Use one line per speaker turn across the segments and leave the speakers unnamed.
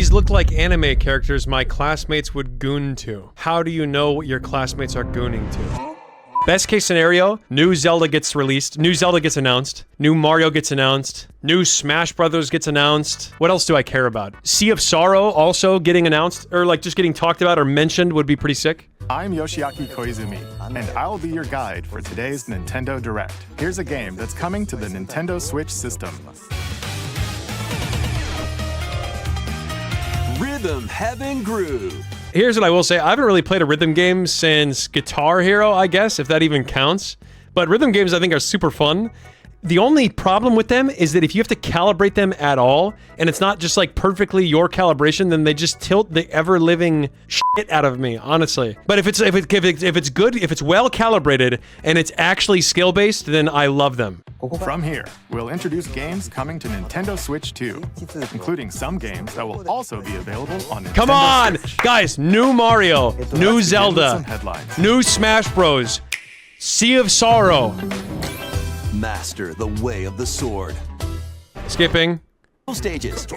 These look like anime characters my classmates would goon to. How do you know what your classmates are gooning to? Best case scenario, new Zelda gets released, new Zelda gets announced, new Mario gets announced, new Smash Brothers gets announced. What else do I care about? Sea of Sorrow also getting announced, or like just getting talked about or mentioned would be pretty sick.
I'm Yoshiaki Koizumi, and I'll be your guide for today's Nintendo Direct. Here's a game that's coming to the Nintendo Switch system.
Rhythm Heaven Groove.
Here's what I will say. I haven't really played a rhythm game since Guitar Hero, I guess, if that even counts. But rhythm games, I think, are super fun. The only problem with them is that if you have to calibrate them at all, and it's not just like perfectly your calibration, then they just tilt the ever-living shit out of me, honestly. But if it's good, if it's well calibrated, and it's actually skill-based, then I love them.
From here, we'll introduce games coming to Nintendo Switch 2, including some games that will also be available on Nintendo
Come on!
Switch.
Guys, new Mario, new
Let's begin with
Zelda,
some headlines.
new Smash Bros, Sea of Sorrow.
Master the way of the sword.
Skipping.
Stages.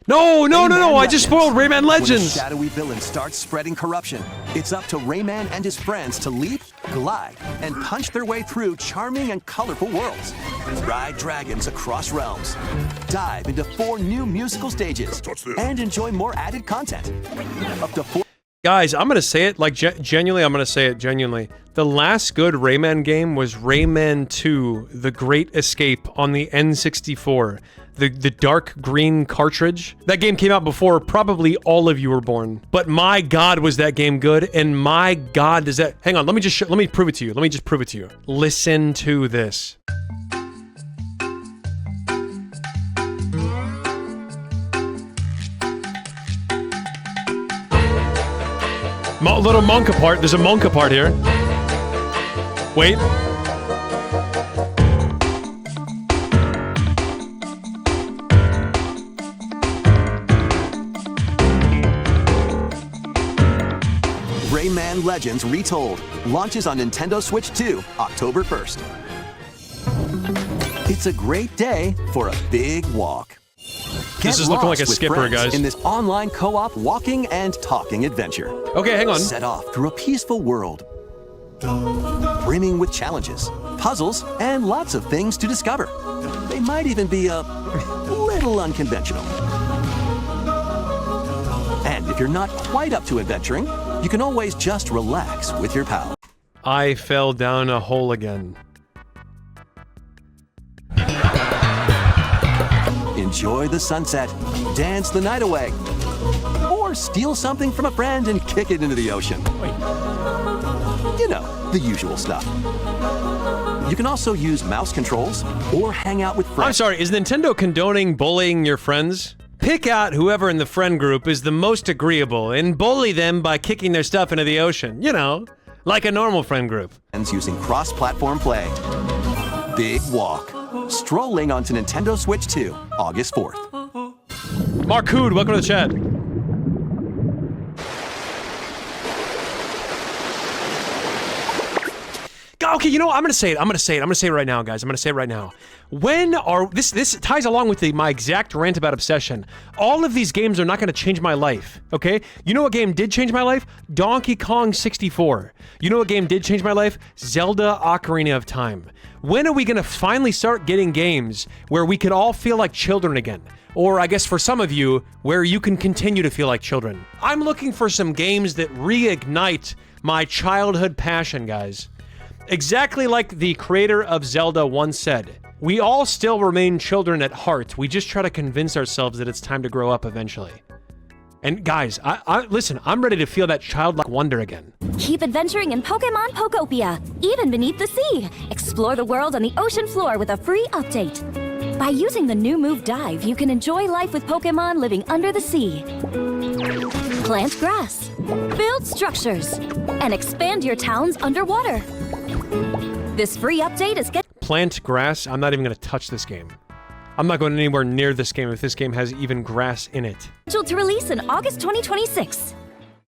No,
Rayman
I just spoiled Rayman
When a
Legends.
shadowy villain starts spreading corruption, it's up to Rayman and his friends to leap, glide, and punch their way through charming and colorful worlds. Ride dragons across realms. Dive into 4 new musical stages. And enjoy more added content. Up to 4...
Guys, I'm gonna say it, like, genuinely, I'm gonna say it genuinely. The last good Rayman game was Rayman 2, The Great Escape on the N64. The dark green cartridge. That game came out before probably all of you were born. But my god, was that game good, and my god, does that... Hang on, let me prove it to you. Let me just prove it to you. Listen to this. Little Monka part. There's a Monka part here. Wait.
Rayman Legends Retold launches on Nintendo Switch 2, October 1st. It's a great day for a big walk.
This is looking like a
Get lost with
skipper,
friends
guys.
In this online co-op walking and talking adventure.
Okay, hang on.
Set off through a peaceful world, brimming with challenges, puzzles, and lots of things to discover. They might even be a little unconventional. And if you're not quite up to adventuring, you can always just relax with your pal.
I fell down a hole again.
Enjoy the sunset, dance the night away, or steal something from a friend and kick it into the ocean. You know, the usual stuff. You can also use mouse controls or hang out with friends.
I'm sorry, is Nintendo condoning bullying your friends? Pick out whoever in the friend group is the most agreeable and bully them by kicking their stuff into the ocean. You know, like a normal friend group.
Using cross-platform play. Big Walk. Strolling onto Nintendo Switch 2, August 4th.
Mark Hood, welcome to the chat. Okay, you know what? I'm gonna say it right now, guys. I'm gonna say it right now. When are this ties along with my exact rant about obsession. All of these games are not gonna change my life, okay? You know what game did change my life? Donkey Kong 64. You know what game did change my life? Zelda Ocarina of Time. When are we gonna finally start getting games where we could all feel like children again? Or I guess for some of you, where you can continue to feel like children. I'm looking for some games that reignite my childhood passion, guys. Exactly like the creator of Zelda once said, we all still remain children at heart. We just try to convince ourselves that it's time to grow up eventually. And guys, listen, I'm ready to feel that childlike wonder again.
Keep adventuring in Pokemon Pokopia, even beneath the sea. Explore the world on the ocean floor with a free update. By using the new move Dive, you can enjoy life with Pokemon living under the sea. Plant grass, build structures, and expand your towns underwater. This free update is
Plant grass? I'm not even gonna touch this game. I'm not going anywhere near this game if this game has even grass in it.
scheduled to release in August 2026.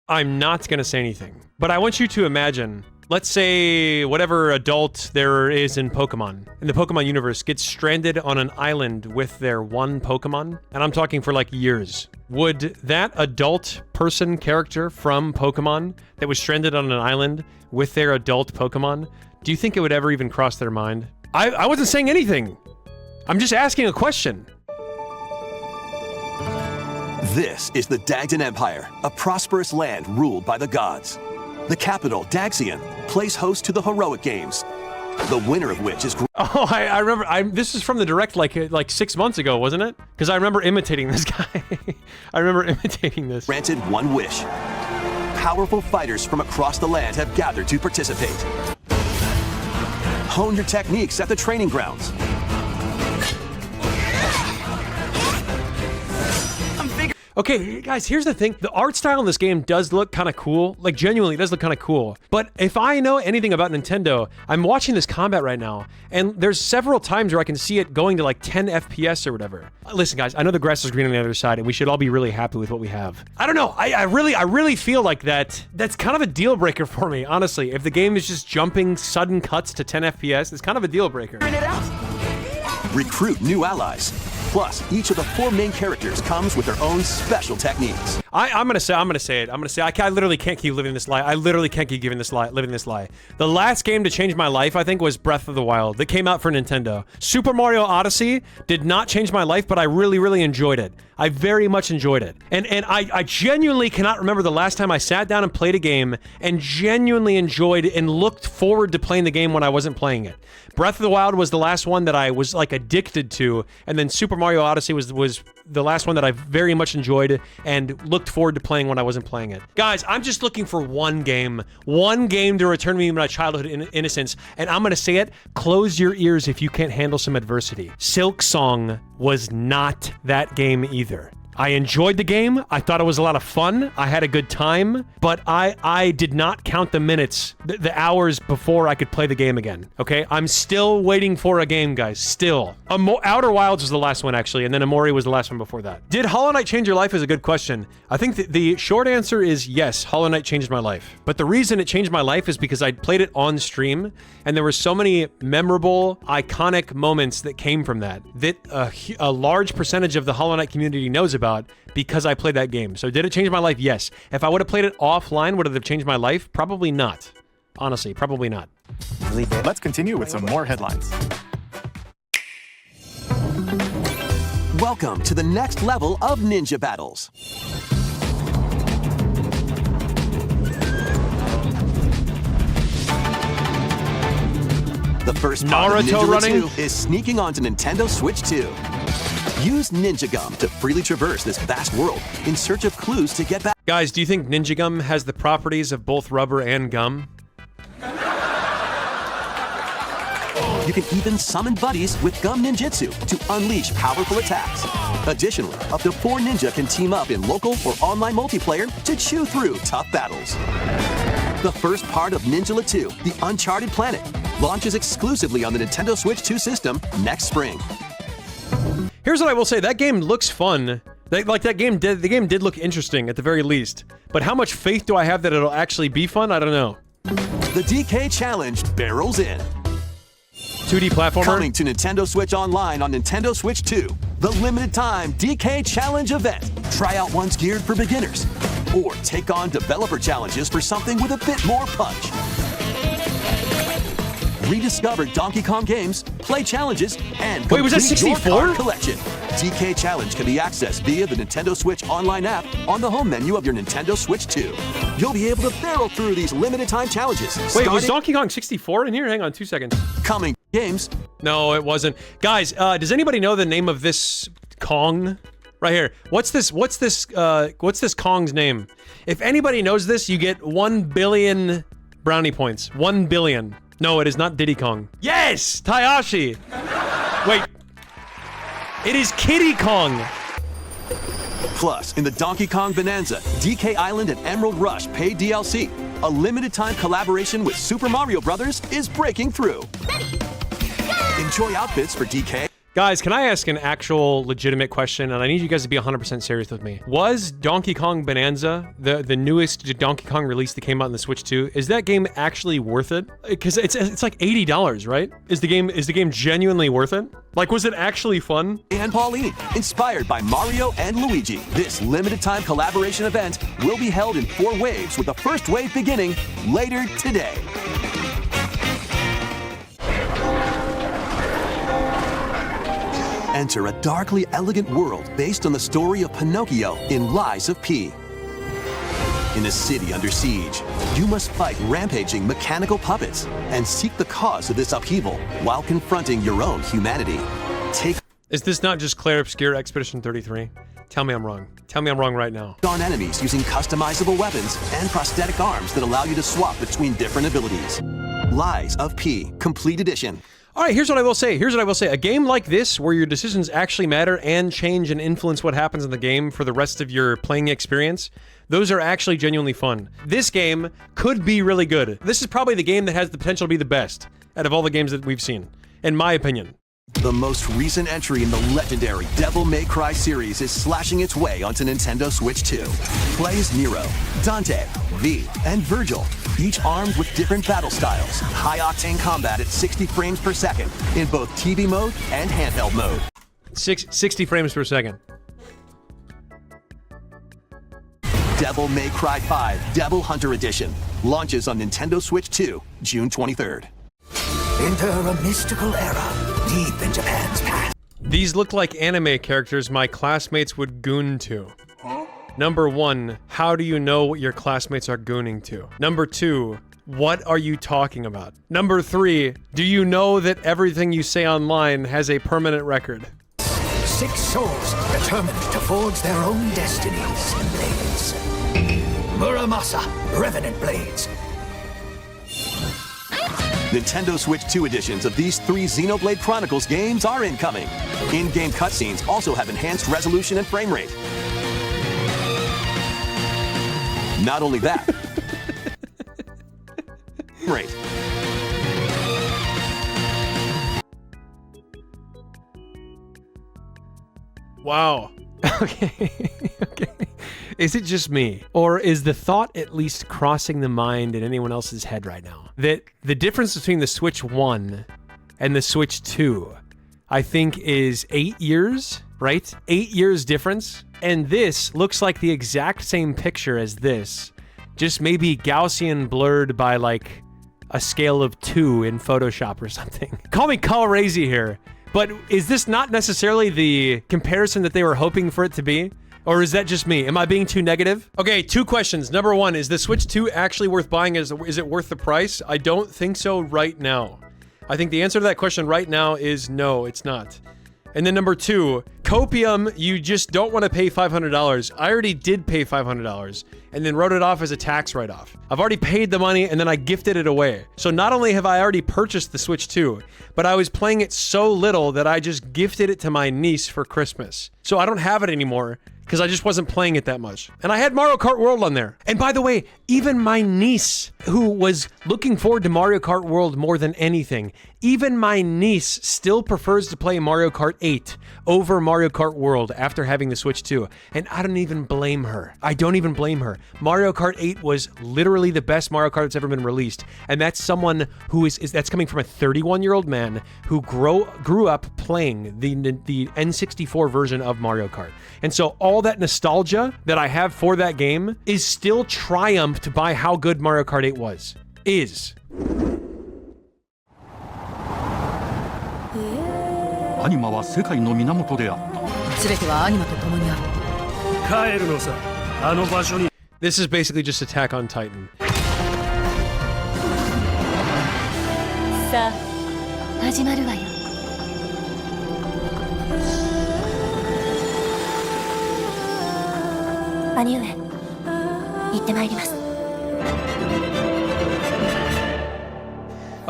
I'm not gonna say anything, but I want you to imagine let's say whatever adult there is in Pokemon, in the Pokemon universe, gets stranded on an island with their one Pokemon, and I'm talking for like years. Would that adult person character from Pokemon that was stranded on an island with their adult Pokemon, do you think it would ever even cross their mind? I wasn't saying anything. I'm just asking a question.
This is the Dagdan Empire, a prosperous land ruled by the gods. The capital, Daxian, plays host to the Heroic Games, the winner of which is...
Oh, I remember. This is from the Direct like 6 months ago, wasn't it? Because I remember imitating this guy. I remember imitating this.
Granted one wish. Powerful fighters from across the land have gathered to participate. Hone your techniques at the training grounds.
Okay, guys, here's the thing. The art style in this game does look kind of cool. Like, genuinely, it does look kind of cool. But if I know anything about Nintendo, I'm watching this combat right now, and there's several times where I can see it going to like 10 FPS or whatever. Listen, guys, I know the grass is green on the other side, and we should all be really happy with what we have. I don't know. I really feel like that's kind of a deal breaker for me, honestly. If the game is just jumping sudden cuts to 10 FPS, it's kind of a deal breaker.
Recruit new allies. Plus, each of the 4 main characters comes with their own special techniques.
I'm gonna say it. I literally can't keep living this lie. I literally can't keep living this lie. The last game to change my life, I think, was Breath of the Wild that came out for Nintendo. Super Mario Odyssey did not change my life, but I really enjoyed it. I very much enjoyed it. And I genuinely cannot remember the last time I sat down and played a game and genuinely enjoyed and looked forward to playing the game when I wasn't playing it. Breath of the Wild was the last one that I was like addicted to, and then Super Mario Odyssey was the last one that I very much enjoyed and looked forward to playing when I wasn't playing it. Guys, I'm just looking for one game to return me to my childhood innocence, and I'm gonna say it, close your ears if you can't handle some adversity. Silk Song was not that game either. I enjoyed the game. I thought it was a lot of fun. I had a good time, but I did not count the minutes, the hours before I could play the game again, okay? I'm still waiting for a game, guys, still. Outer Wilds was the last one, actually, and then Amori was the last one before that. Did Hollow Knight change your life is a good question. I think the short answer is yes, Hollow Knight changed my life. But the reason it changed my life is because I played it on stream, and there were so many memorable, iconic moments that came from that a large percentage of the Hollow Knight community knows about because I played that game. So did it change my life? Yes. If I would have played it offline, would it have changed my life? Probably not. Honestly, probably not.
Let's continue with some more headlines.
Welcome to the next level of ninja battles. The first part of
Naruto
Ninja
running
2 is sneaking onto Nintendo Switch 2. Use Ninja Gum to freely traverse this vast world in search of clues to get back.
Guys, do you think Ninja Gum has the properties of both rubber and gum?
You can even summon buddies with Gum Ninjutsu to unleash powerful attacks. Additionally, up to 4 ninja can team up in local or online multiplayer to chew through tough battles. The first part of Ninja 2, The Uncharted Planet, launches exclusively on the Nintendo Switch 2 system next spring.
Here's what I will say, that game looks fun. The game did look interesting at the very least. But how much faith do I have that it'll actually be fun? I don't know.
The DK Challenge barrels in.
2D platformer.
Coming to Nintendo Switch Online on Nintendo Switch 2, the limited time DK Challenge event. Try out ones geared for beginners, or take on developer challenges for something with a bit more punch. Rediscover Donkey Kong games, play challenges, and
wait, was that
complete your
64?
card collection. DK Challenge can be accessed via the Nintendo Switch Online app on the home menu of your Nintendo Switch 2. You'll be able to barrel through these limited time challenges.
Wait, was Donkey Kong 64 in here? Hang on 2 seconds.
Coming games.
No, it wasn't. Guys, does anybody know the name of this Kong? Right here. What's this Kong's name? If anybody knows this, you get 1 billion brownie points. 1 billion. No, it is not Diddy Kong. Yes! Tayashi! Wait. It is Kiddy Kong!
Plus, in the Donkey Kong Bonanza, DK Island and Emerald Rush paid DLC, a limited time collaboration with Super Mario Bros. Is breaking through. Enjoy outfits for DK.
Guys, can I ask an actual legitimate question? And I need you guys to be 100% serious with me. Was Donkey Kong Bonanza, the newest Donkey Kong release that came out on the Switch 2, is that game actually worth it? Because it's like $80, right? Is the game genuinely worth it? Like, was it actually fun?
And Pauline, inspired by Mario and Luigi. This limited time collaboration event will be held in 4 waves, with the first wave beginning later today. Enter a darkly elegant world based on the story of Pinocchio in Lies of P. In a city under siege, you must fight rampaging mechanical puppets and seek the cause of this upheaval while confronting your own humanity.
Is this not just Clair Obscur Expedition 33? Tell me I'm wrong. Tell me I'm wrong right now.
On enemies using customizable weapons and prosthetic arms that allow you to swap between different abilities. Lies of P, Complete Edition.
All right, here's what I will say. A game like this, where your decisions actually matter and change and influence what happens in the game for the rest of your playing experience, those are actually genuinely fun. This game could be really good. This is probably the game that has the potential to be the best out of all the games that we've seen, in my opinion.
The most recent entry in the legendary Devil May Cry series is slashing its way onto Nintendo Switch 2. Play as Nero, Dante, V, and Virgil, each armed with different battle styles, high-octane combat at 60 frames per second in both TV mode and handheld mode.
60 frames per second.
Devil May Cry 5 Devil Hunter Edition launches on Nintendo Switch 2, June 23rd.
Enter a mystical era deep in Japan's past.
These look like anime characters my classmates would goon to. Number 1, how do you know what your classmates are gooning to? Number 2, what are you talking about? Number 3, do you know that everything you say online has a permanent record?
6 souls determined to forge their own destinies in blades. Muramasa, Revenant Blades.
Nintendo Switch 2 editions of these 3 Xenoblade Chronicles games are incoming. In-game cutscenes also have enhanced resolution and frame rate. Not only that, rate.
Wow. Okay. Okay. Is it just me? Or is the thought at least crossing the mind in anyone else's head right now that the difference between the Switch 1 and the Switch 2, I think, is 8 years, right? 8 years difference. And this looks like the exact same picture as this, just maybe Gaussian blurred by like a scale of 2 in Photoshop or something. Call me crazy here, but is this not necessarily the comparison that they were hoping for it to be? Or is that just me? Am I being too negative? Okay, 2 questions. Number 1, is the Switch 2 actually worth buying? Is it worth the price? I don't think so right now. I think the answer to that question right now is no, it's not. And then number 2, Copium, you just don't want to pay $500. I already did pay $500 and then wrote it off as a tax write-off. I've already paid the money and then I gifted it away. So not only have I already purchased the Switch 2, but I was playing it so little that I just gifted it to my niece for Christmas. So I don't have it anymore because I just wasn't playing it that much. And I had Mario Kart World on there. And by the way, even my niece, who was looking forward to Mario Kart World more than anything, even my niece still prefers to play Mario Kart 8 over Mario Kart World after having the Switch 2. And I don't even blame her. I don't even blame her. Mario Kart 8 was literally the best Mario Kart that's ever been released. And that's someone who that's coming from a 31-year-old man who grew up playing the N64 version of Mario Kart. And so all that nostalgia that I have for that game is still triumphed by how good Mario Kart 8 was. Is.
アニマは世界の源であった。
全てはアニマと共にある。
帰るのさ、あの場所に。
This is basically just Attack on Titan.
さあ、始まるわよ。兄上、行ってまいります。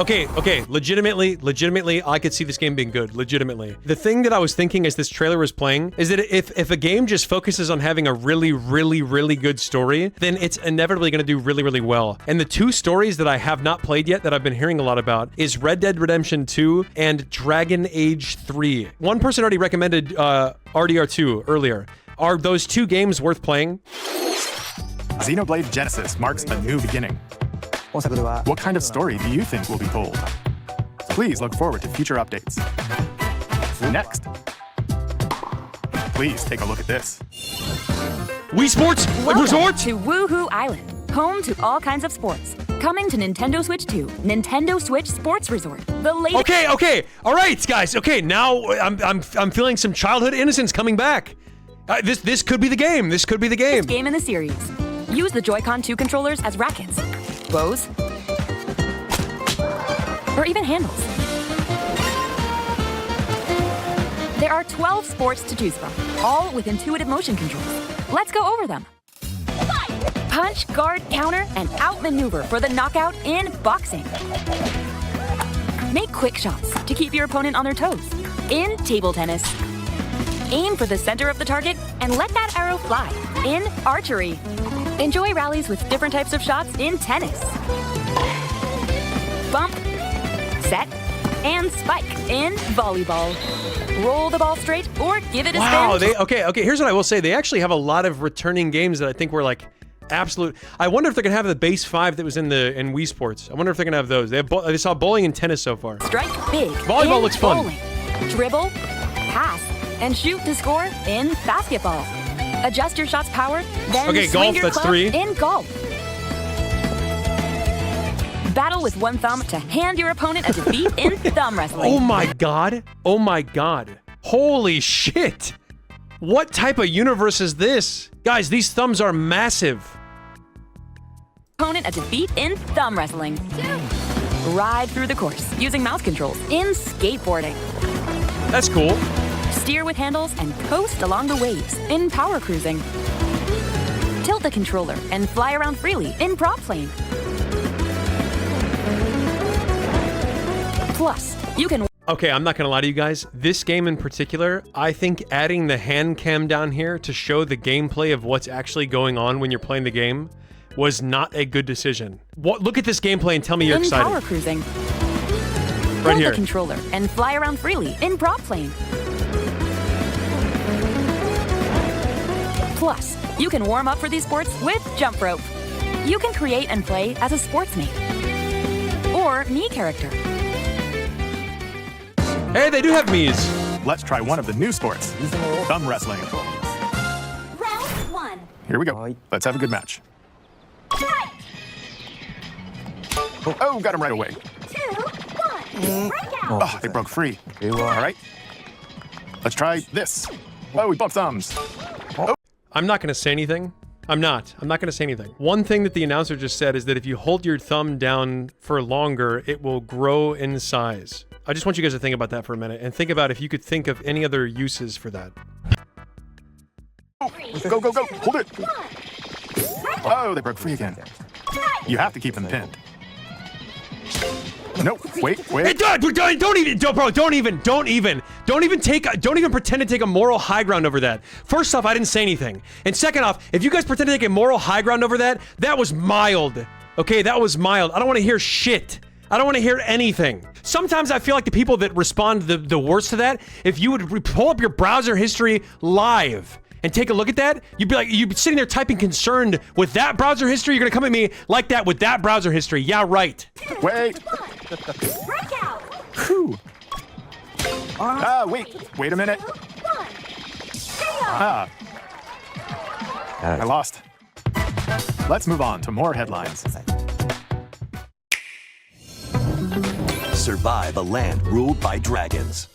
Okay, legitimately, I could see this game being good, legitimately. The thing that I was thinking as this trailer was playing is that if a game just focuses on having a really good story, then it's inevitably going to do really well. And the two stories that I have not played yet that I've been hearing a lot about is Red Dead Redemption 2 and Dragon Age 3. One person already recommended RDR2 earlier. Are those two games worth playing?
Xenoblade Genesis marks a new beginning. What kind of story do you think will be told? Please look forward to future updates. Next, please take a look at this.
Wii Sports Resort?
To Woohoo Island, home to all kinds of sports. Coming to Nintendo Switch 2, Nintendo Switch Sports Resort. The latest.
Okay. All right, guys. Okay, now I'm feeling some childhood innocence coming back. This could be the game. This could be the game.
Game in the series. Use the Joy-Con 2 controllers as rackets, bows, or even handles. There are 12 sports to choose from, all with intuitive motion controls. Let's go over them. Punch, guard, counter, and outmaneuver for the knockout in boxing. Make quick shots to keep your opponent on their toes. In table tennis, aim for the center of the target and let that arrow fly. In archery, enjoy rallies with different types of shots in tennis. Bump, set, and spike in volleyball. Roll the ball straight or give it a spin.
Okay, here's what I will say. They actually have a lot of returning games that I think were like absolute. I wonder if they're gonna have the base 5 that was in Wii Sports. I wonder if they're gonna have those. They saw bowling and tennis so far.
Strike big.
Volleyball
in
looks fun.
Bowling. Dribble, pass, and shoot to score in basketball. Adjust your shot's power, then
Okay,
swing
golf,
your
that's
club
3.
in golf. Battle with one thumb to hand your opponent a defeat in thumb wrestling.
Oh my god. Holy shit. What type of universe is this? Guys, these thumbs are massive.
Opponent a defeat in thumb wrestling. Ride through the course using mouse controls in skateboarding.
That's cool.
Steer with handles and coast along the waves in power cruising. Tilt the controller and fly around freely in prop plane. Plus, you can...
Okay, I'm not gonna lie to you guys. This game in particular, I think adding the hand cam down here to show the gameplay of what's actually going on when you're playing the game was not a good decision. Look at this gameplay and tell me you're
in
excited.
power cruising.
Right
Tilt
here.
the controller and fly around freely in prop plane. Plus, you can warm up for these sports with jump rope. You can create and play as a sportsmate or Mii character.
Hey, they do have Mii's.
Let's try one of the new sports, thumb wrestling.
Round 1.
Here we go. Let's have a good match. Oh, got him right away.
2, 1. Break out.
Oh, they broke free. All right. Let's try this. Oh, we bumped thumbs.
I'm not gonna say anything. I'm not gonna say anything. One thing that the announcer just said is that if you hold your thumb down for longer, it will grow in size. I just want you guys to think about that for a minute and think about if you could think of any other uses for that.
Go, go, go. Hold it. Oh, they broke free again. You have to keep them pinned. Nope. Wait.
Hey, don't even pretend to take a moral high ground over that. First off, I didn't say anything. And second off, if you guys pretend to take a moral high ground over that, that was mild. Okay, that was mild. I don't want to hear shit. I don't want to hear anything. Sometimes I feel like the people that respond the worst to that, if you would pull up your browser history live and take a look at that, you'd be sitting there typing concerned with that browser history. You're gonna come at me like that with that browser history. Yeah, right.
Wait.
Break out.
Whew. Wait a minute. I lost. Let's move on to more headlines.
Survive a land ruled by dragons.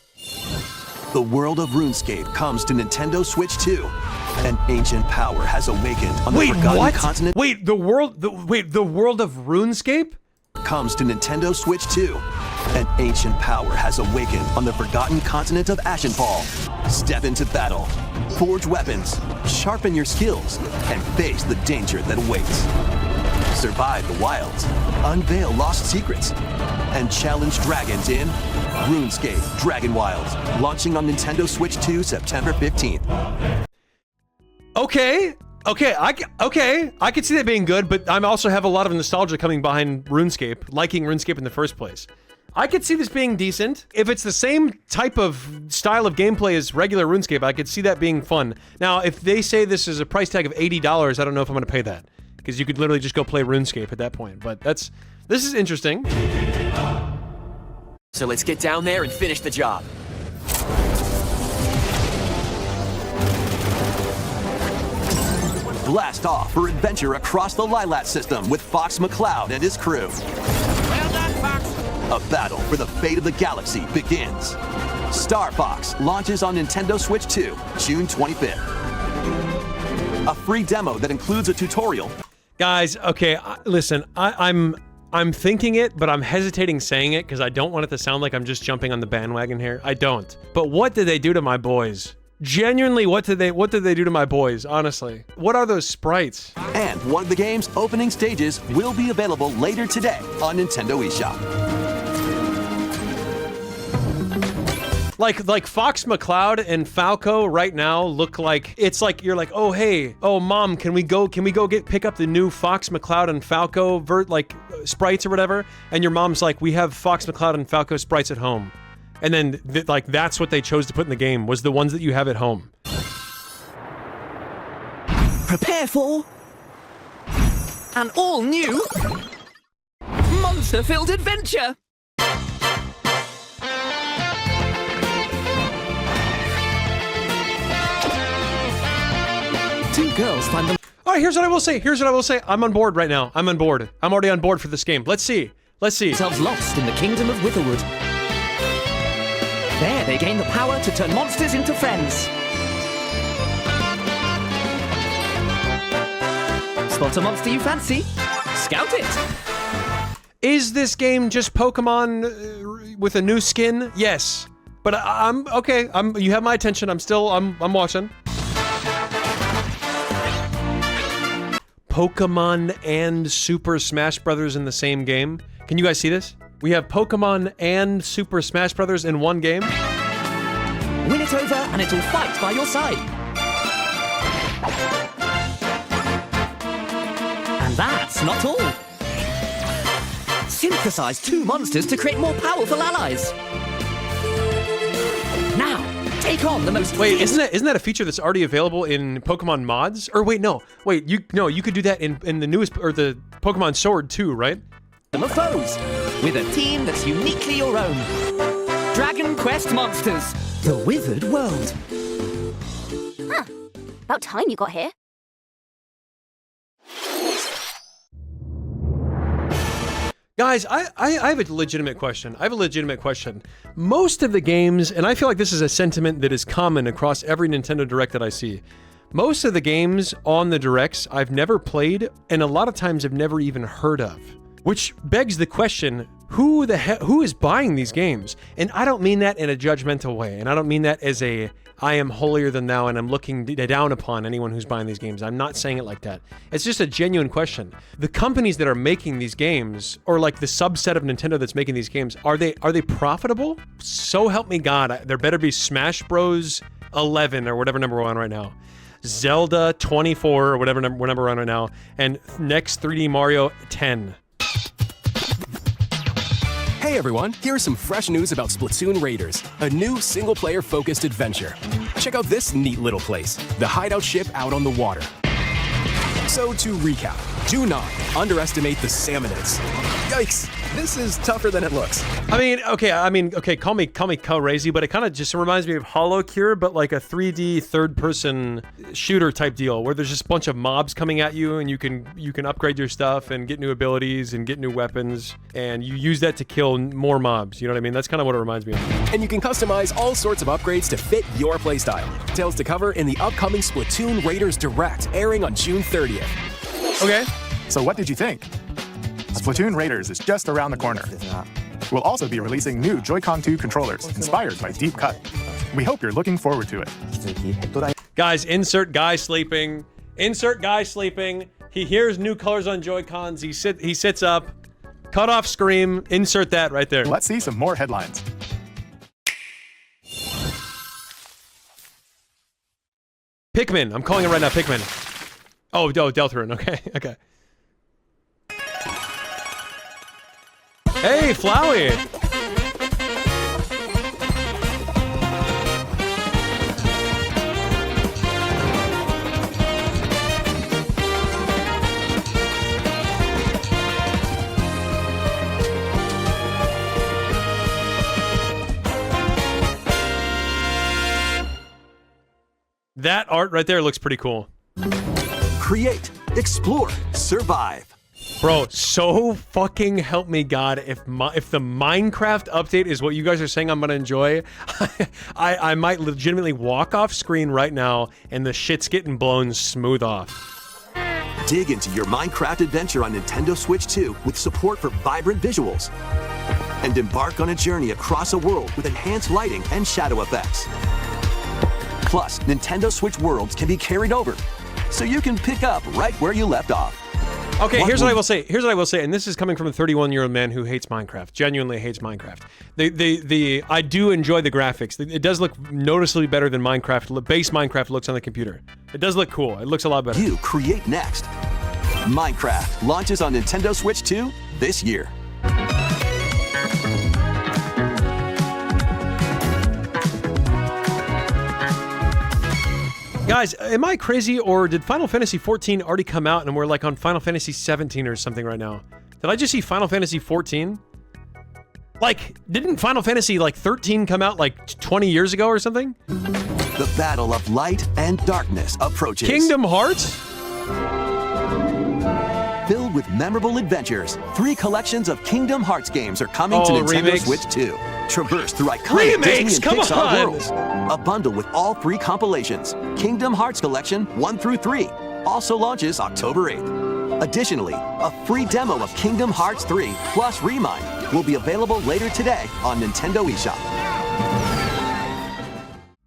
The world of RuneScape comes to Nintendo Switch 2. An ancient power has awakened on the forgotten continent.
Wait, the world of RuneScape?
Comes to Nintendo Switch 2. An ancient power has awakened on the forgotten continent of Ashenfall. Step into battle, forge weapons, sharpen your skills, and face the danger that awaits. Survive the wilds, unveil lost secrets, and challenge dragons in RuneScape Dragon Wilds, launching on Nintendo Switch 2 September 15th.
Okay, I could see that being good, but I also have a lot of nostalgia coming behind RuneScape, liking RuneScape in the first place. I could see this being decent. If it's the same type of style of gameplay as regular RuneScape, I could see that being fun. Now, if they say this is a price tag of $80, I don't know if I'm gonna pay that. Because you could literally just go play RuneScape at that point, but this is interesting.
So let's get down there and finish the job.
Blast off for adventure across the Lilat system with Fox McCloud and his crew.
Well done, Fox.
A battle for the fate of the galaxy begins. Star Fox launches on Nintendo Switch 2, June 25th. A free demo that includes a tutorial.
Guys, okay, listen, I'm thinking it, but I'm hesitating saying it because I don't want it to sound like I'm just jumping on the bandwagon here. I don't. But what did they do to my boys? Genuinely, what did they do to my boys, honestly? What are those sprites?
And one of the game's opening stages will be available later today on Nintendo eShop.
Like Fox McCloud and Falco right now look like, it's like you're like, oh hey, oh mom, can we go pick up the new Fox McCloud and Falco sprites or whatever? And your mom's like, we have Fox McCloud and Falco sprites at home. And then that's what they chose to put in the game, was the ones that you have at home.
Prepare for an all-new monster-filled adventure. Two girls find them.
All right, here's what I will say. I'm on board right now. I'm on board. I'm already on board for this game. Let's see.
Themselves lost in the kingdom of Witherwood. There, they gain the power to turn monsters into friends. Spot a monster you fancy? Scout it.
Is this game just Pokemon with a new skin? Yes. But I'm okay. You have my attention. I'm watching. Pokemon and Super Smash Brothers in the same game. Can you guys see this? We have Pokemon and Super Smash Brothers in one game.
Win it over and it'll fight by your side. And that's not all. Synthesize two monsters to create more powerful allies. Now, take on the most...
Wait, isn't that a feature that's already available in Pokemon mods? Or wait, no. Wait, you could do that in the newest, or the Pokemon Sword too, right?
Of foes, with a team that's uniquely your own. Dragon Quest Monsters, the Withered World.
Huh. About time you got here.
Guys, I have a legitimate question. Most of the games, and I feel like this is a sentiment that is common across every Nintendo Direct that I see. Most of the games on the Directs I've never played, and a lot of times I've never even heard of. Which begs the question, who is buying these games? And I don't mean that in a judgmental way, and I don't mean that as a I am holier than thou and I'm looking down upon anyone who's buying these games. I'm not saying it like that. It's just a genuine question. The companies that are making these games, or like the subset of Nintendo that's making these games, are they profitable? So help me God, there better be Smash Bros 11 or whatever number we're on right now. Zelda 24 or whatever number we're on right now, and next 3D Mario 10.
Hey everyone, here's some fresh news about Splatoon Raiders, a new single-player focused adventure. Check out this neat little place, the hideout ship out on the water. So to recap, do not underestimate the Salmonids. Yikes, this is tougher than it looks.
I mean, okay, call me crazy, but it kind of just reminds me of Hollow Cure, but like a 3D third-person shooter type deal, where there's just a bunch of mobs coming at you, and you can upgrade your stuff and get new abilities and get new weapons, and you use that to kill more mobs. You know what I mean? That's kind of what it reminds me of.
And you can customize all sorts of upgrades to fit your playstyle. Tales to cover in the upcoming Splatoon Raiders Direct, airing on June 30th.
Okay. So what did you think? Splatoon Raiders is just around the corner. We'll also be releasing new Joy-Con 2 controllers inspired by Deep Cut. We hope you're looking forward to it.
Guys, insert guy sleeping. He hears new colors on Joy-Cons. He sits up. Cut off scream. Insert that right there.
Let's see some more headlines.
Pikmin. I'm calling it right now. Pikmin. Oh, Deltarune. Okay. Okay. Hey, Flowey. That art right there looks pretty cool.
Create, explore, survive.
Bro, so fucking help me God, if the Minecraft update is what you guys are saying I'm gonna enjoy, I might legitimately walk off screen right now and the shit's getting blown smooth off.
Dig into your Minecraft adventure on Nintendo Switch 2 with support for vibrant visuals. And embark on a journey across a world with enhanced lighting and shadow effects. Plus, Nintendo Switch Worlds can be carried over, so you can pick up right where you left off.
Okay, here's what I will say. Here's what I will say, and this is coming from a 31-year-old man who hates Minecraft. Genuinely hates Minecraft. I do enjoy the graphics. It does look noticeably better than Minecraft. Base Minecraft looks on the computer. It does look cool. It looks a lot better.
You create next. Minecraft launches on Nintendo Switch 2 this year.
Guys, am I crazy, or did Final Fantasy XIV already come out and we're like on Final Fantasy XVII or something right now? Did I just see Final Fantasy XIV? Like, didn't Final Fantasy like 13 come out like 20 years ago or something?
The battle of light and darkness approaches.
Kingdom Hearts?
Filled with memorable adventures, 3 collections of Kingdom Hearts games are coming to Nintendo
remakes.
Switch 2. Traverse through iconic Disney and
Come
Pixar
on!
worlds. A bundle with all 3 compilations. Kingdom Hearts Collection 1 through 3 also launches October 8th. Additionally, a free demo of Kingdom Hearts 3 plus Remind will be available later today on Nintendo eShop.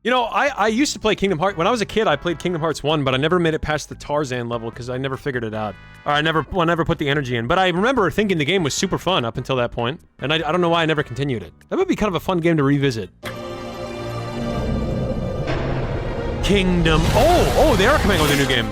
You know, I used to play Kingdom Hearts. When I was a kid, I played Kingdom Hearts 1, but I never made it past the Tarzan level because I never figured it out. Or I never put the energy in. But I remember thinking the game was super fun up until that point, and I don't know why I never continued it. That would be kind of a fun game to revisit. Kingdom... Oh, they are coming out with a new game.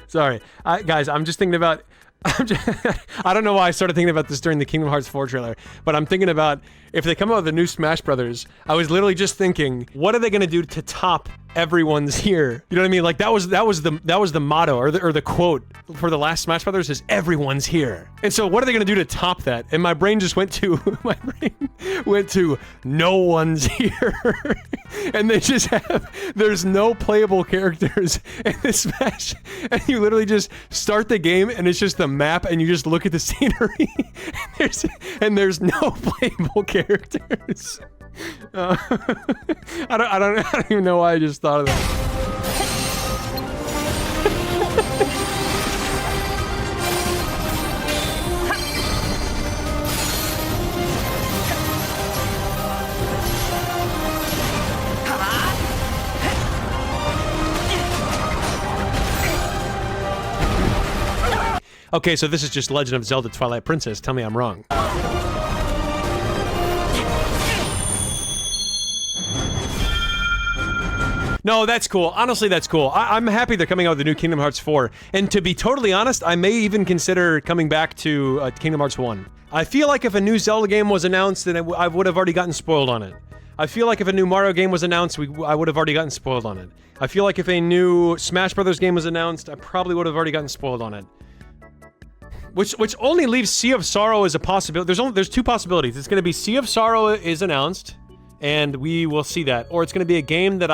Sorry. Guys, I'm just thinking about... I don't know why I started thinking about this during the Kingdom Hearts 4 trailer, but I'm thinking about if they come out with a new Smash Brothers, I was literally just thinking, what are they going to do to top everyone's here? You know what I mean? Like that was the motto or the quote for the last Smash Brothers is everyone's here. And so what are they going to do to top that? And my brain just went to no one's here. And they just there's no playable characters in this Smash. And you literally just start the game and it's just the map and you just look at the scenery and there's no playable characters. I don't even know why I just thought of that. Okay, so this is just Legend of Zelda Twilight Princess. Tell me I'm wrong. No, that's cool. Honestly, that's cool. I'm happy they're coming out with the new Kingdom Hearts 4. And to be totally honest, I may even consider coming back to Kingdom Hearts 1. I feel like if a new Zelda game was announced, then I would have already gotten spoiled on it. I feel like if a new Mario game was announced, I would have already gotten spoiled on it. I feel like if a new Smash Brothers game was announced, I probably would have already gotten spoiled on it. Which only leaves Sea of Sorrow as a possibility. There's 2 possibilities. It's going to be Sea of Sorrow is announced, and we will see that. Or it's going to be a game that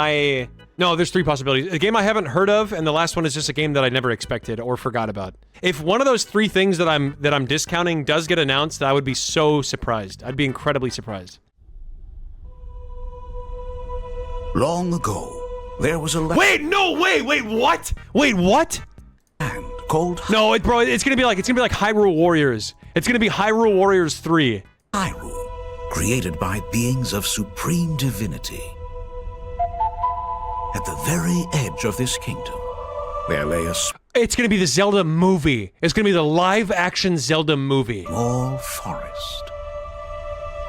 No, there's 3 possibilities. A game I haven't heard of, and the last one is just a game that I never expected or forgot about. If one of those 3 things that I'm discounting does get announced, I would be so surprised. I'd be incredibly surprised.
Long ago, there was a
Wait, what? Wait, what?
called...
No, bro, it's gonna be like Hyrule Warriors. It's gonna be Hyrule Warriors 3.
Hyrule, created by beings of supreme divinity. At the very edge of this kingdom, there lay a
It's gonna be the Zelda movie. It's gonna be the live-action Zelda movie.
small forest.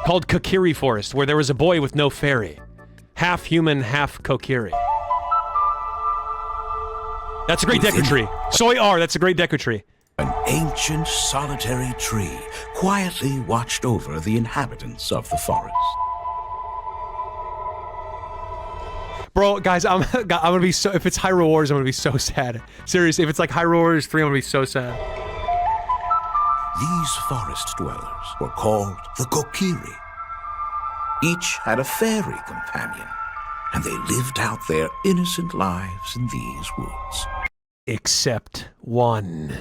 Called Kokiri Forest, where there was a boy with no fairy. Half human, half Kokiri. That's a great Deku tree. Soy R, that's a great Deku tree.
An ancient solitary tree quietly watched over the inhabitants of the forest.
Bro, guys, I'm gonna be so, if it's Hyrule Warriors, I'm gonna be so sad. Seriously, if it's like Hyrule Warriors 3, I'm gonna be so sad.
These forest dwellers were called the Kokiri. Each had a fairy companion, and they lived out their innocent lives in these woods.
Except one.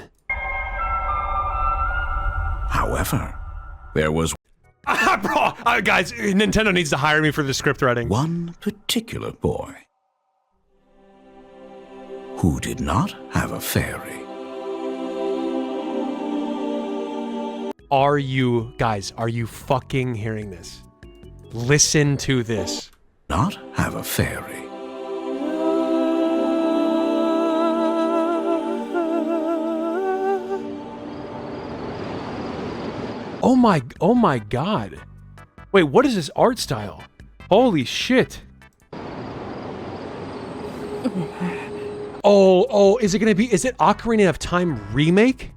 However, there was
Bro, guys, Nintendo needs to hire me for the script writing.
one particular boy who did not have a fairy.
Are you fucking hearing this? Listen to this.
Not have a fairy.
Oh my god. Wait, what is this art style? Holy shit. Oh, is it Ocarina of Time remake?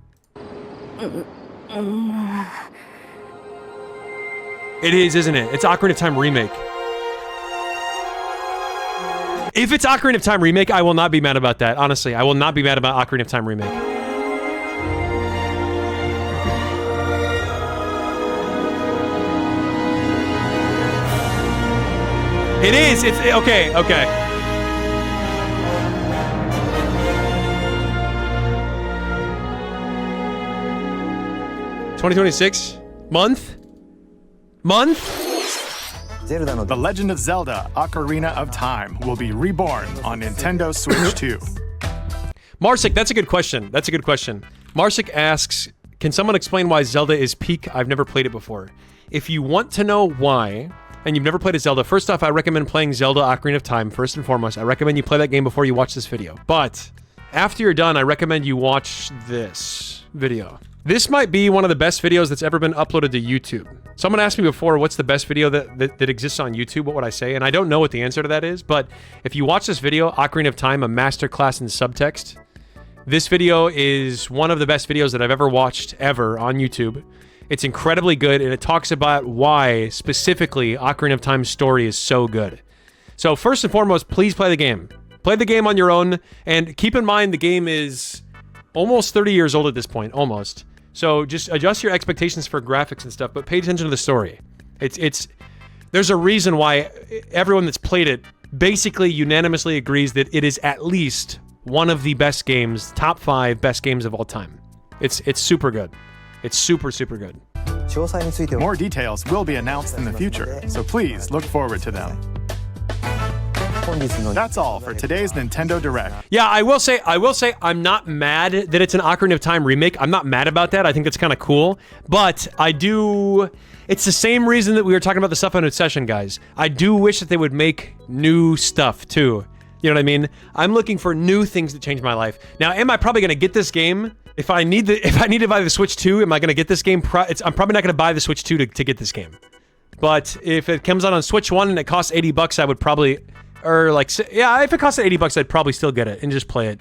It is, isn't it? It's Ocarina of Time remake. If it's Ocarina of Time remake, I will not be mad about that. Honestly, I will not be mad about Ocarina of Time remake. It is. It's okay. 2026 month.
The Legend of Zelda: Ocarina of Time will be reborn on Nintendo Switch 2.
Marsik, that's a good question. Marsik asks, can someone explain why Zelda is peak? I've never played it before. If you want to know why, and you've never played a Zelda, first off, I recommend playing Zelda Ocarina of Time, first and foremost. I recommend you play that game before you watch this video. But after you're done, I recommend you watch this video. This might be one of the best videos that's ever been uploaded to YouTube. Someone asked me before, what's the best video that exists on YouTube? What would I say? And I don't know what the answer to that is, but if you watch this video, Ocarina of Time, a masterclass in subtext, this video is one of the best videos that I've ever watched ever on YouTube. It's incredibly good, and it talks about why, specifically, Ocarina of Time's story is so good. So first and foremost, please play the game. Play the game on your own, and keep in mind the game is almost 30 years old at this point, almost. So just adjust your expectations for graphics and stuff, but pay attention to the story. There's a reason why everyone that's played it basically unanimously agrees that it is at least one of the best games, top 5 best games of all time. It's super good. It's super, super good.
More details will be announced in the future, so please look forward to them. That's all for today's Nintendo Direct.
Yeah, I will say I'm not mad that it's an Ocarina of Time remake. I'm not mad about that. I think that's kind of cool. But it's the same reason that we were talking about the stuff on Obsession, guys. I do wish that they would make new stuff too. You know what I mean? I'm looking for new things that change my life. Now, am I probably going to get this game? If I need to buy the Switch 2, am I going to get this game? I'm probably not going to buy the Switch 2 to get this game. But if it comes out on Switch 1 and it costs $80, I would probably... Or like, yeah, if it costs $80, I'd probably still get it and just play it.